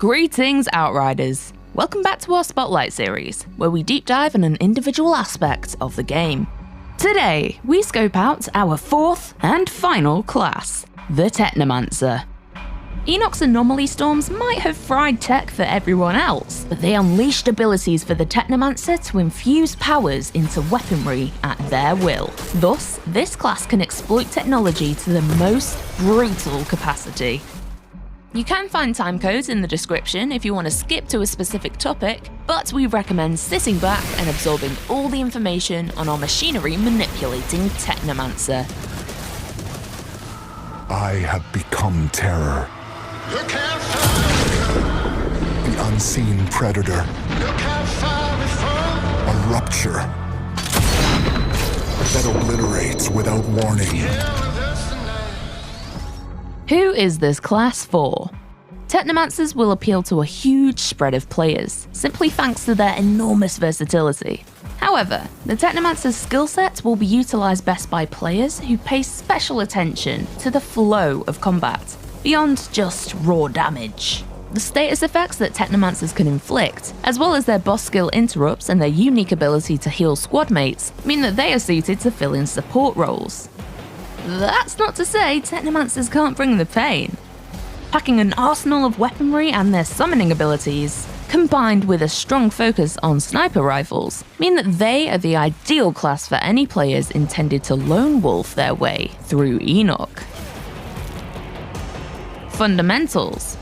Greetings, Outriders! Welcome back to our Spotlight series, where we deep dive on an individual aspect of the game. Today, we scope out our fourth and final class, the Technomancer. Enoch's anomaly storms might have fried tech for everyone else, but they unleashed abilities for the Technomancer to infuse powers into weaponry at their will. Thus, this class can exploit technology to the most brutal capacity. You can find timecodes in the description if you want to skip to a specific topic, but we recommend sitting back and absorbing all the information on our machinery manipulating Technomancer. I have become terror. You can't fly. The unseen predator. You can't fly before. A rupture that obliterates without warning. Who is this class for? Technomancers will appeal to a huge spread of players, simply thanks to their enormous versatility. However, the Technomancer's skill set will be utilised best by players who pay special attention to the flow of combat, beyond just raw damage. The status effects that Technomancers can inflict, as well as their boss skill interrupts and their unique ability to heal squad mates, mean that they are suited to fill in support roles. That's not to say Technomancers can't bring the pain. Packing an arsenal of weaponry and their summoning abilities, combined with a strong focus on sniper rifles, mean that they are the ideal class for any players intended to lone wolf their way through Enoch. Fundamentals.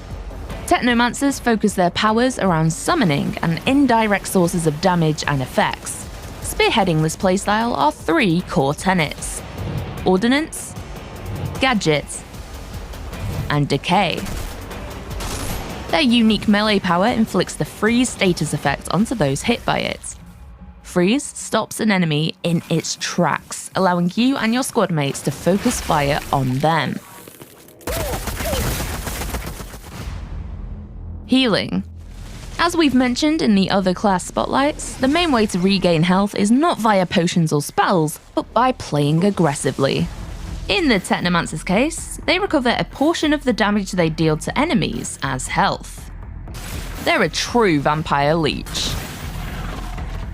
Technomancers focus their powers around summoning and indirect sources of damage and effects. Spearheading this playstyle are three core tenets: Ordnance, Gadget, and Decay. Their unique melee power inflicts the freeze status effect onto those hit by it. Freeze stops an enemy in its tracks, allowing you and your squad mates to focus fire on them. Healing. As we've mentioned in the other class spotlights, the main way to regain health is not via potions or spells, but by playing aggressively. In the Technomancer's case, they recover a portion of the damage they deal to enemies as health. They're a true vampire leech.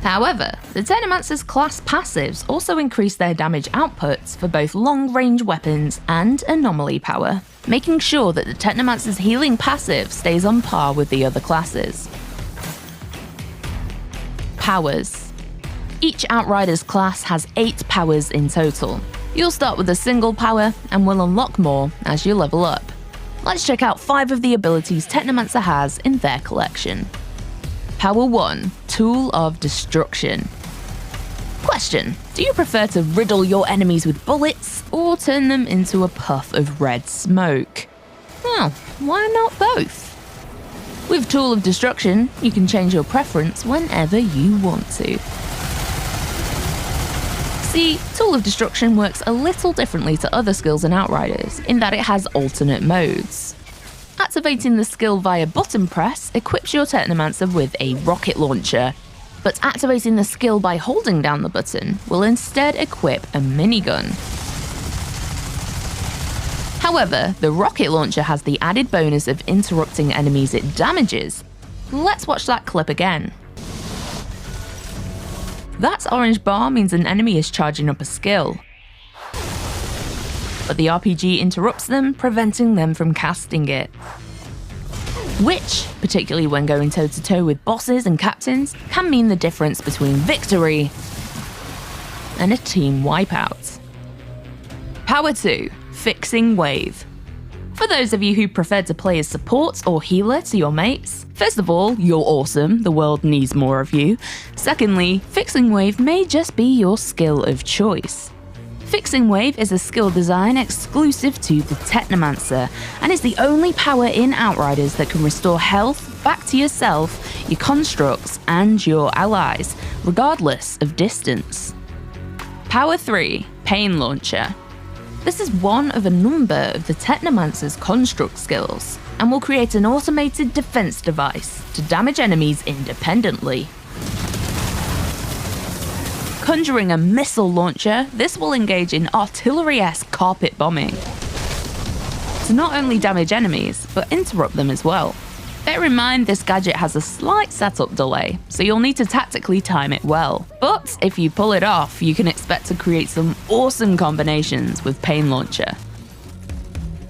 However, the Technomancer's class passives also increase their damage outputs for both long-range weapons and anomaly power, making sure that the Technomancer's healing passive stays on par with the other classes. Powers. Each Outriders class has 8 powers in total. You'll start with a single power and will unlock more as you level up. Let's check out 5 of the abilities Technomancer has in their collection. Power 1, Tool of Destruction. Question: do you prefer to riddle your enemies with bullets or turn them into a puff of red smoke? Well, why not both? With Tool of Destruction, you can change your preference whenever you want to. See, Tool of Destruction works a little differently to other skills in Outriders, in that it has alternate modes. Activating the skill via button press equips your Technomancer with a rocket launcher, but activating the skill by holding down the button will instead equip a minigun. However, the rocket launcher has the added bonus of interrupting enemies it damages. Let's watch that clip again. That orange bar means an enemy is charging up a skill, but the RPG interrupts them, preventing them from casting it. Which, particularly when going toe-to-toe with bosses and captains, can mean the difference between victory and a team wipeout. Power 2, Fixing Wave. For those of you who prefer to play as support or healer to your mates, first of all, you're awesome, the world needs more of you. Secondly, Fixing Wave may just be your skill of choice. Fixing Wave is a skill design exclusive to the Technomancer, and is the only power in Outriders that can restore health back to yourself, your constructs, and your allies, regardless of distance. Power 3, Pain Launcher. This is one of a number of the Technomancer's construct skills, and will create an automated defense device to damage enemies independently. Conjuring a missile launcher, this will engage in artillery-esque carpet bombing to not only damage enemies, but interrupt them as well. Bear in mind this gadget has a slight setup delay, so you'll need to tactically time it well. But if you pull it off, you can expect to create some awesome combinations with Pain Launcher.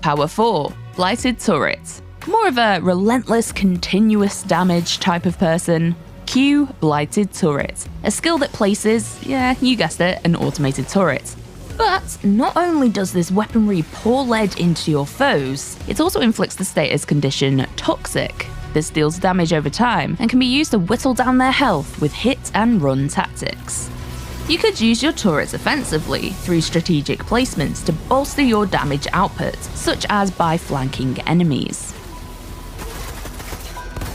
Power 4. Blighted Turret. More of a relentless, continuous damage type of person. Q Blighted Turret, a skill that places, yeah, you guessed it, an automated turret. But not only does this weaponry pour lead into your foes, it also inflicts the status condition Toxic. This deals damage over time and can be used to whittle down their health with hit and run tactics. You could use your turrets offensively through strategic placements to bolster your damage output, such as by flanking enemies.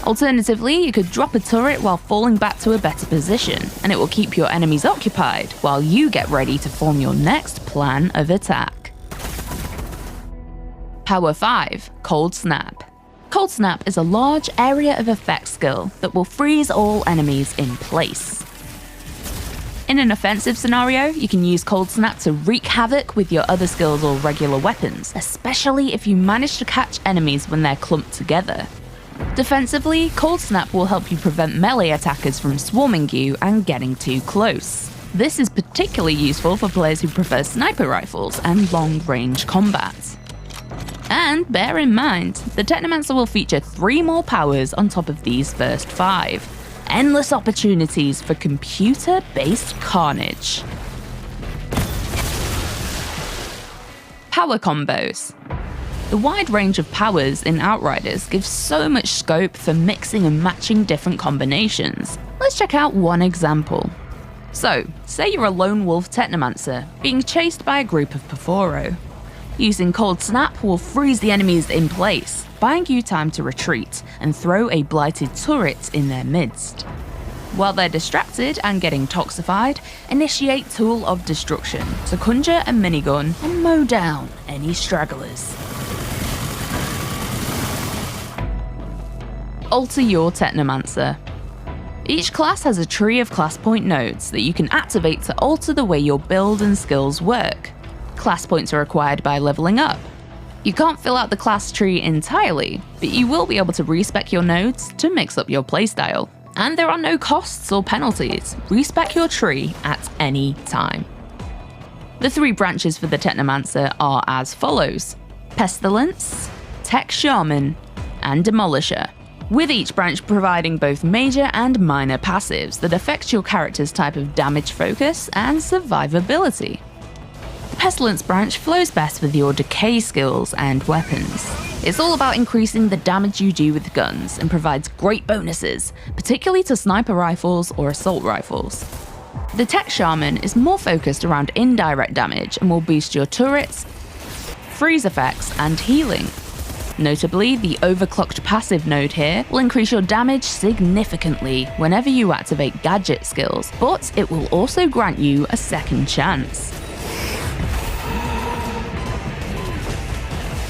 Alternatively, you could drop a turret while falling back to a better position, and it will keep your enemies occupied while you get ready to form your next plan of attack. Power 5. Cold Snap. Cold Snap is a large area of effect skill that will freeze all enemies in place. In an offensive scenario, you can use Cold Snap to wreak havoc with your other skills or regular weapons, especially if you manage to catch enemies when they're clumped together. Defensively, Cold Snap will help you prevent melee attackers from swarming you and getting too close. This is particularly useful for players who prefer sniper rifles and long-range combat. And bear in mind, the Technomancer will feature 3 more powers on top of these first 5. Endless opportunities for computer-based carnage. Power combos. The wide range of powers in Outriders gives so much scope for mixing and matching different combinations. Let's check out one example. So, say you're a lone wolf Technomancer being chased by a group of Perforo. Using Cold Snap will freeze the enemies in place, buying you time to retreat and throw a blighted turret in their midst. While they're distracted and getting toxified, initiate Tool of Destruction to conjure a minigun and mow down any stragglers. Alter your Technomancer. Each class has a tree of class point nodes that you can activate to alter the way your build and skills work. Class points are acquired by leveling up. You can't fill out the class tree entirely, but you will be able to respec your nodes to mix up your playstyle. And there are no costs or penalties. Respec your tree at any time. The 3 branches for the Technomancer are as follows: Pestilence, Tech Shaman, and Demolisher, with each branch providing both major and minor passives that affect your character's type of damage focus and survivability. The Pestilence branch flows best with your decay skills and weapons. It's all about increasing the damage you do with guns and provides great bonuses, particularly to sniper rifles or assault rifles. The Tech Shaman is more focused around indirect damage and will boost your turrets, freeze effects, and healing. Notably, the overclocked passive node here will increase your damage significantly whenever you activate gadget skills, but it will also grant you a second chance.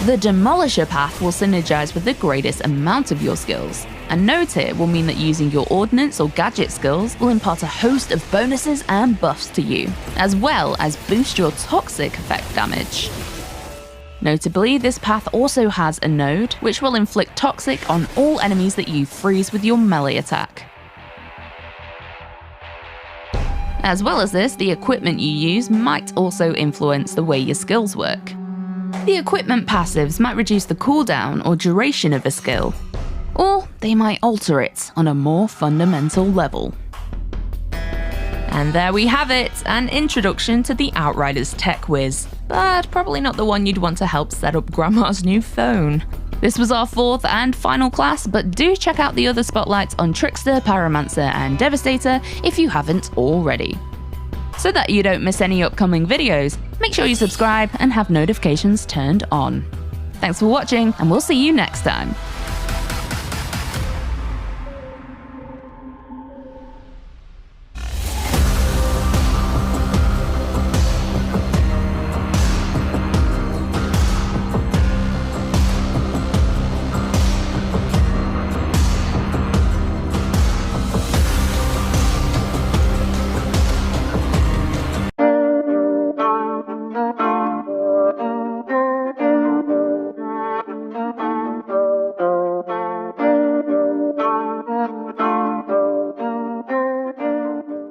The Demolisher path will synergize with the greatest amount of your skills, and nodes here will mean that using your ordnance or gadget skills will impart a host of bonuses and buffs to you, as well as boost your toxic effect damage. Notably, this path also has a node which will inflict toxic on all enemies that you freeze with your melee attack. As well as this, the equipment you use might also influence the way your skills work. The equipment passives might reduce the cooldown or duration of a skill, or they might alter it on a more fundamental level. And there we have it, an introduction to the Outriders tech whiz, but probably not the one you'd want to help set up Grandma's new phone. This was our 4th and final class, but do check out the other spotlights on Trickster, Pyromancer, and Devastator if you haven't already. So that you don't miss any upcoming videos, make sure you subscribe and have notifications turned on. Thanks for watching, and we'll see you next time.